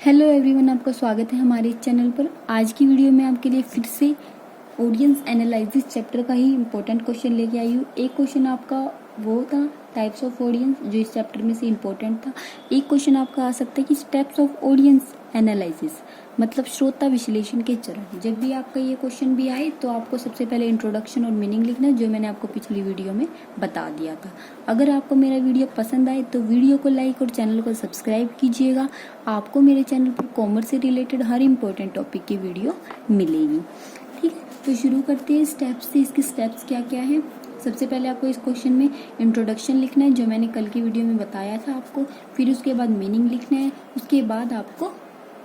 Hello everyone, आपका स्वागत है हमारे इस चैनल पर। आज की वीडियो में आपके लिए फिर से ऑडियंस एनालिसिस चैप्टर का ही इम्पोर्टेंट क्वेश्चन लेके आई हूँ। एक क्वेश्चन आपका वो था टाइप्स ऑफ ऑडियंस, जो इस चैप्टर में से इम्पोर्टेंट था। एक क्वेश्चन आपका आ सकता है कि स्टेप्स ऑफ ऑडियंस एनालिसिस, मतलब श्रोता विश्लेषण के चरण। जब भी आपका ये क्वेश्चन भी आए तो आपको सबसे पहले इंट्रोडक्शन और मीनिंग लिखना है, जो मैंने आपको पिछली वीडियो में बता दिया था। अगर आपको मेरा वीडियो पसंद आए तो वीडियो को लाइक और चैनल को सब्सक्राइब कीजिएगा। आपको मेरे चैनल पर कॉमर्स से रिलेटेड हर इंपॉर्टेंट टॉपिक की वीडियो मिलेगी। ठीक है, तो शुरू करते हैं स्टेप्स से। इसके स्टेप्स क्या क्या है। सबसे पहले आपको इस क्वेश्चन में इंट्रोडक्शन लिखना है, जो मैंने कल की वीडियो में बताया था आपको। फिर उसके बाद मीनिंग लिखना है। उसके बाद आपको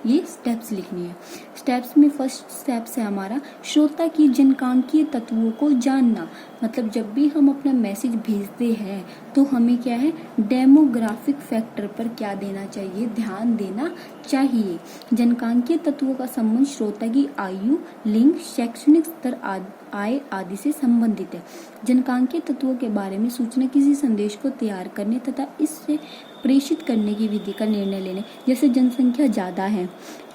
ये स्टेप्स लिखनी है। स्टेप्स में फर्स्ट स्टेप्स है हमारा श्रोता की जनकांकीय तत्वों को जानना। मतलब जब भी हम अपना मैसेज भेजते हैं तो हमें क्या है, डेमोग्राफिक फैक्टर पर क्या देना चाहिए, ध्यान देना चाहिए। जनकांकीय तत्वों का संबंध श्रोता की आयु, लिंग, शैक्षणिक स्तर, आय आदि से संबंधित है। जनकांकीय तत्वों के बारे में सूचना किसी संदेश को तैयार करने तथा इससे प्रेषित करने की विधि का निर्णय लेने। जैसे जनसंख्या ज्यादा है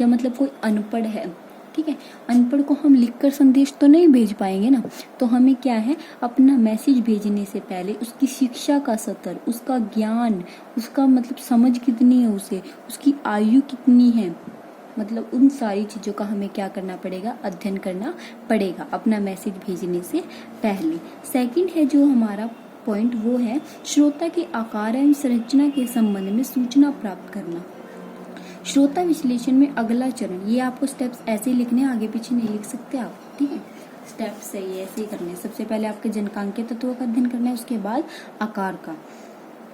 या मतलब कोई अनपढ़ है, ठीक है, अनपढ़ को हम लिखकर संदेश तो नहीं भेज पाएंगे ना, तो हमें क्या है, अपना मैसेज भेजने से पहले उसकी शिक्षा का स्तर, उसका ज्ञान, उसका मतलब समझ कितनी है उसे, उसकी आयु कितनी है, मतलब उन सारी चीजों का हमें क्या करना पड़ेगा, अध्ययन करना पड़ेगा अपना मैसेज भेजने से पहले। सेकंड है जो हमारा पॉइंट, वो है श्रोता के आकार एवं संरचना के संबंध में सूचना प्राप्त करना। श्रोता विश्लेषण में अगला चरण, ये आपको स्टेप्स ऐसे लिखने, आगे पीछे नहीं लिख सकते आप, ठीक है, स्टेप्स सही ऐसे ही करने। सबसे पहले आपके जनकांकीय तत्वों का अध्ययन करना है, उसके बाद आकार का।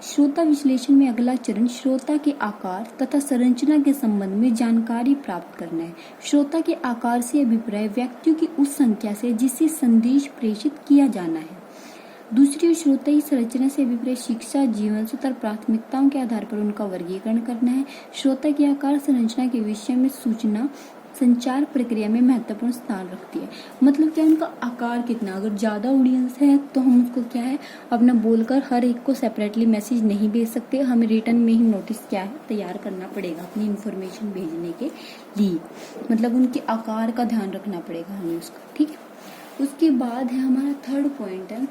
श्रोता विश्लेषण में अगला चरण श्रोता के आकार तथा संरचना के संबंध में जानकारी प्राप्त करना है। श्रोता के आकार से अभिप्राय व्यक्तियों की उस संख्या से जिससे संदेश प्रेषित किया जाना है। दूसरी ओर श्रोता की संरचना से अभिप्राय शिक्षा, जीवन स्तर, प्राथमिकताओं के आधार पर उनका वर्गीकरण करना है। श्रोता की आकार संरचना के विषय में सूचना संचार प्रक्रिया में महत्वपूर्ण स्थान रखती है। मतलब क्या, उनका आकार कितना, अगर ज्यादा ऑडियंस है तो हम उसको क्या है, अपना बोलकर हर एक को सेपरेटली मैसेज नहीं भेज सकते, हमें रिटर्न में ही नोटिस क्या है तैयार करना पड़ेगा अपनी इंफॉर्मेशन भेजने के लिए। मतलब उनके आकार का ध्यान रखना पड़ेगा हमें उसका, ठीक है। उसके बाद है हमारा थर्ड पॉइंट है,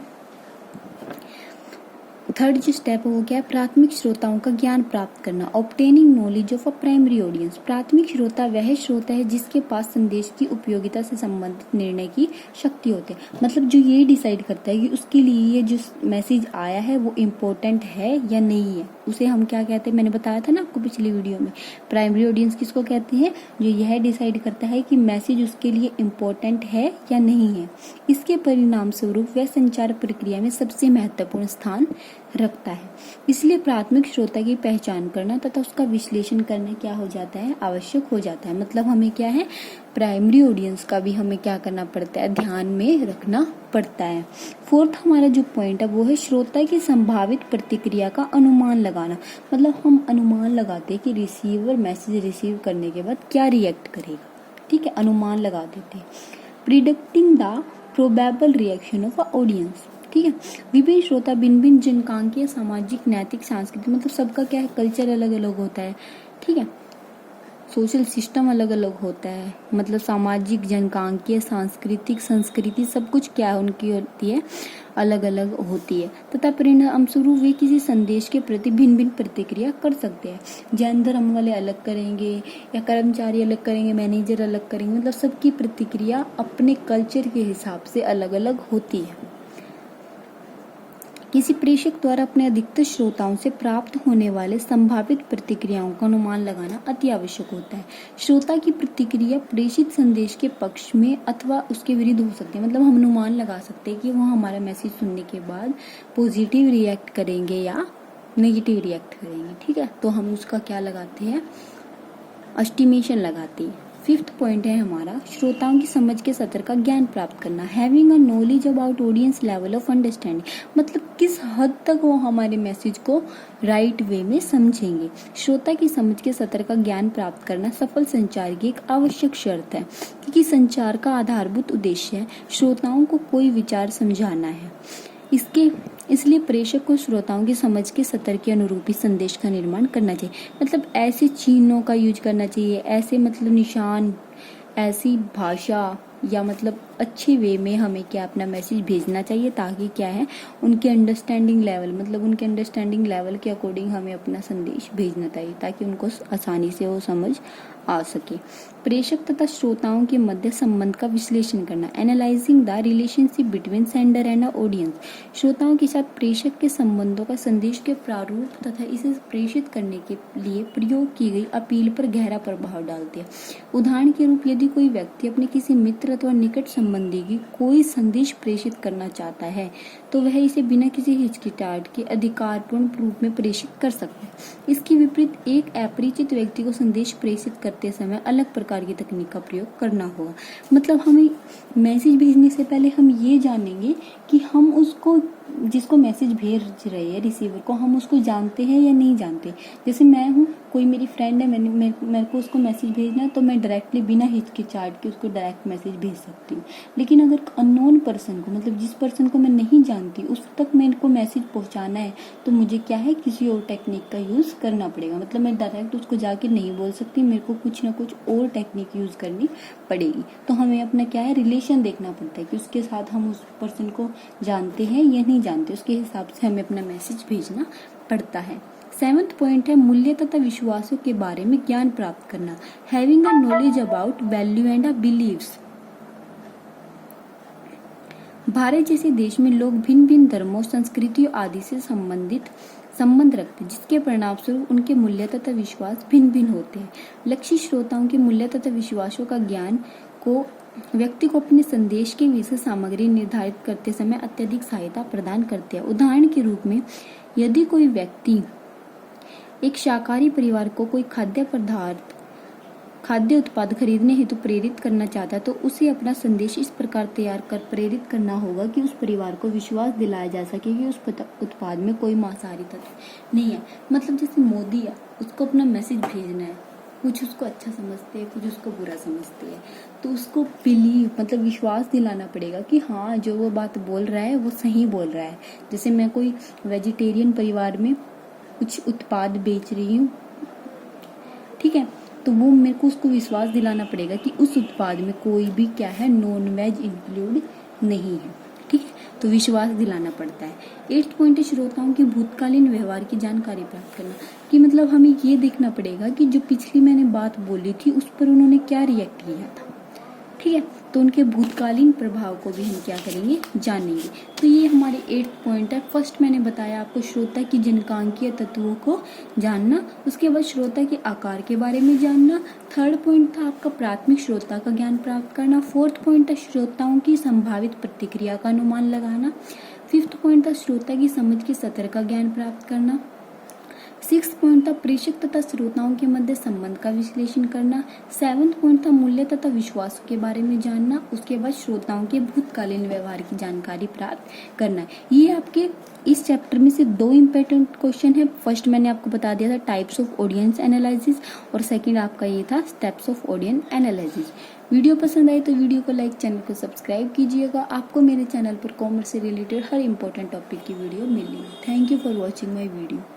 थर्ड जो स्टेप है वो क्या है, प्राथमिक श्रोताओं का ज्ञान प्राप्त करना। Obtaining knowledge of a primary audience. प्राथमिक श्रोता वह श्रोता है जिसके पास संदेश की उपयोगिता से संबंधित निर्णय की शक्ति होती है। मतलब जो ये डिसाइड करता है कि उसके लिए ये जो मैसेज आया है वो इम्पोर्टेंट है या नहीं है, उसे हम क्या कहते हैं, मैंने बताया था ना आपको पिछली वीडियो में। प्राइमरी ऑडियंस किसको कहते हैं, जो यह डिसाइड करता है कि मैसेज उसके लिए इम्पोर्टेंट है या नहीं है। इसके परिणाम स्वरूप वह संचार प्रक्रिया में सबसे महत्वपूर्ण स्थान रखता है। इसलिए प्राथमिक श्रोता की पहचान करना तथा उसका विश्लेषण करना क्या हो जाता है, आवश्यक हो जाता है। मतलब हमें क्या है, प्राइमरी ऑडियंस का भी हमें क्या करना पड़ता है, ध्यान में रखना पड़ता है। फोर्थ हमारा जो पॉइंट है वो है श्रोता की संभावित प्रतिक्रिया का अनुमान लगाना। मतलब हम अनुमान लगाते हैं कि रिसीवर मैसेज रिसीव करने के बाद क्या रिएक्ट करेगा, ठीक है, अनुमान लगा देते हैं। Predicting the probable reaction of a audience, ठीक है। विभिन्न श्रोता भिन्न भिन्न जनकांकीय, सामाजिक, नैतिक, सांस्कृतिक, मतलब सबका क्या है, कल्चर अलग अलग होता है, ठीक है, सोशल सिस्टम अलग अलग होता है। मतलब सामाजिक, जनकांकीय, सांस्कृतिक, संस्कृति सब कुछ क्या है, उनकी होती है, अलग अलग होती है। तथा परिणाम स्वरूप वे किसी संदेश के प्रति भिन्न भिन्न प्रतिक्रिया कर सकते हैं। जैन धर्म वाले अलग करेंगे या कर्मचारी अलग करेंगे, मैनेजर अलग करेंगे, मतलब सबकी प्रतिक्रिया अपने कल्चर के हिसाब से अलग अलग होती है। किसी प्रेषक द्वारा अपने अधिकतर श्रोताओं से प्राप्त होने वाले संभावित प्रतिक्रियाओं का अनुमान लगाना अति आवश्यक होता है। श्रोता की प्रतिक्रिया प्रेषित संदेश के पक्ष में अथवा उसके विरुद्ध हो सकती है। मतलब हम अनुमान लगा सकते हैं कि वो हमारा मैसेज सुनने के बाद पॉजिटिव रिएक्ट करेंगे या नेगेटिव रिएक्ट करेंगे, ठीक है। तो हम उसका क्या लगाते हैं, एस्टिमेशन लगाते हैं। फिफ्थ पॉइंट है हमारा श्रोताओं की समझ के स्तर का ज्ञान प्राप्त करना। Having a knowledge about audience level of understanding. मतलब किस हद तक वो हमारे मैसेज को राइट वे में समझेंगे। श्रोता की समझ के स्तर का ज्ञान प्राप्त करना सफल संचार की एक आवश्यक शर्त है, क्योंकि संचार का आधारभूत उद्देश्य है श्रोताओं को कोई विचार समझाना है। इसके इसलिए प्रेषक को श्रोताओं की समझ के स्तर के अनुरूप ही संदेश का निर्माण करना चाहिए। मतलब ऐसे चिन्हों का यूज करना चाहिए, ऐसे मतलब निशान, ऐसी भाषा या मतलब अच्छे वे में हमें क्या अपना मैसेज भेजना चाहिए, ताकि क्या है उनके अंडरस्टैंडिंग लेवल, मतलब उनके अंडरस्टैंडिंग लेवल के अकॉर्डिंग हमें अपना संदेश भेजना चाहिए, ताकि उनको आसानी से वो समझ आ सके। प्रेषक तथा श्रोताओं के मध्य संबंध का विश्लेषण करना, analysing the relationship between sender and audience. श्रोताओं के साथ प्रेषक के संबंधों का संदेश के प्रारूप तथा इसे प्रेषित करने के लिए प्रयोग की गई अपील पर गहरा प्रभाव डालती है। उदाहरण के रूप, यदि कोई व्यक्ति अपने किसी मित्र अथवा निकट संबंधी की कोई संदेश प्रेषित करना चाहता है तो वह इसे बिना किसी हिचकिचाहट के अधिकारपूर्ण रूप में प्रेषित कर सकता है। इसके विपरीत एक अपरिचित व्यक्ति को संदेश प्रेषित करते समय अलग प्रकार की तकनीक का प्रयोग करना होगा। मतलब हमें मैसेज भेजने से पहले हम ये जानेंगे कि हम उसको, जिसको मैसेज भेज रहे हैं रिसीवर को, हम उसको जानते हैं या नहीं जानते। जैसे मैं हूँ, कोई मेरी फ्रेंड है, मेरे को उसको मैसेज भेजना है तो मैं डायरेक्टली बिना हिचकिचाहट के उसको डायरेक्ट मैसेज भेज सकती हूँ। लेकिन अगर अननोन पर्सन को, मतलब जिस पर्सन को मैं नहीं जानती, उस तक मेरे को मैसेज पहुँचाना है तो मुझे क्या है, किसी और टेक्निक का यूज़ करना पड़ेगा। मतलब मैं डायरेक्ट उसको जाके नहीं बोल सकती, मेरे को कुछ ना कुछ और टेक्निक यूज़ करनी पड़ेगी। तो हमें अपना क्या है, रिलेशन देखना पड़ता है कि उसके साथ हम उस पर्सन को जानते हैं या नहीं जानते, उसके हिसाब से हमें अपना मैसेज भेजना पड़ता है। 7th पॉइंट है मूल्य तथा विश्वासों के बारे में ज्ञान प्राप्त करना, having a knowledge about value and believes. Bharat जैसे देश में लोग भिन्न भिन्न धर्मों, संस्कृतियों आदि से संबंध रखते हैं, जिसके परिणाम स्वरूप उनके मूल्य तथा विश्वास भिन्न भिन्न होते हैं। लक्षित श्रोताओं के मूल्य तथा विश्वासों का ज्ञान को व्यक्ति को अपने संदेश के विषय सामग्री निर्धारित करते समय अत्यधिक सहायता प्रदान करते हैं। उदाहरण के रूप में, यदि कोई व्यक्ति एक शाकाहारी परिवार को कोई खाद्य उत्पाद खरीदने हेतु प्रेरित करना चाहता है तो उसे अपना संदेश इस प्रकार तैयार कर प्रेरित करना होगा कि उस परिवार को विश्वास दिलाया जा सके कि उस उत्पाद में कोई मांसाहारी तत्व नहीं है। मतलब जैसे मोदी है, उसको अपना मैसेज भेजना है, कुछ उसको अच्छा समझते हैं, कुछ उसको बुरा समझते हैं, तो उसको बिलीव, मतलब विश्वास दिलाना पड़ेगा कि हाँ, जो वो बात बोल रहा है वो सही बोल रहा है। जैसे मैं कोई वेजिटेरियन परिवार में कुछ उत्पाद बेच रही हूँ, ठीक है, तो वो मेरे को उसको विश्वास दिलाना पड़ेगा कि उस उत्पाद में कोई भी क्या है, नॉन वेज इंक्लूड नहीं है, ठीक है, तो विश्वास दिलाना पड़ता है। 8th पॉइंट है श्रोताओं के भूतकालीन व्यवहार की जानकारी प्राप्त करना, कि मतलब हमें ये देखना पड़ेगा कि जो पिछली मैंने बात बोली थी उस पर उन्होंने क्या रिएक्ट किया था, ठीक है, तो उनके भूतकालीन प्रभाव को भी हम क्या करेंगे, जानेंगे। तो ये हमारे 8th पॉइंट है। फर्स्ट मैंने बताया आपको श्रोता की जनकांकीय तत्वों को जानना, उसके बाद श्रोता के आकार के बारे में जानना। 3rd पॉइंट था आपका प्राथमिक श्रोता का ज्ञान प्राप्त करना। 4th पॉइंट था श्रोताओं की संभावित प्रतिक्रिया का अनुमान लगाना। 5th पॉइंट था श्रोता की समझ के स्तर का ज्ञान प्राप्त करना। 6th पॉइंट था प्रेषक तथा श्रोताओं के मध्य संबंध का विश्लेषण करना। 7th पॉइंट था मूल्य तथा विश्वास के बारे में जानना। उसके बाद श्रोताओं के भूतकालीन व्यवहार की जानकारी प्राप्त करना। ये आपके इस चैप्टर में से 2 इम्पोर्टेंट क्वेश्चन है। फर्स्ट मैंने आपको बता दिया था टाइप्स ऑफ ऑडियंस एनालिसिस, और सेकंड आपका ये था steps of audience analysis. Video पसंद आई तो वीडियो को लाइक, चैनल को सब्सक्राइब कीजिएगा। आपको मेरे चैनल पर कॉमर्स से रिलेटेड हर इंपॉर्टेंट टॉपिक की वीडियो मिलेगी। Thank you for watching my video.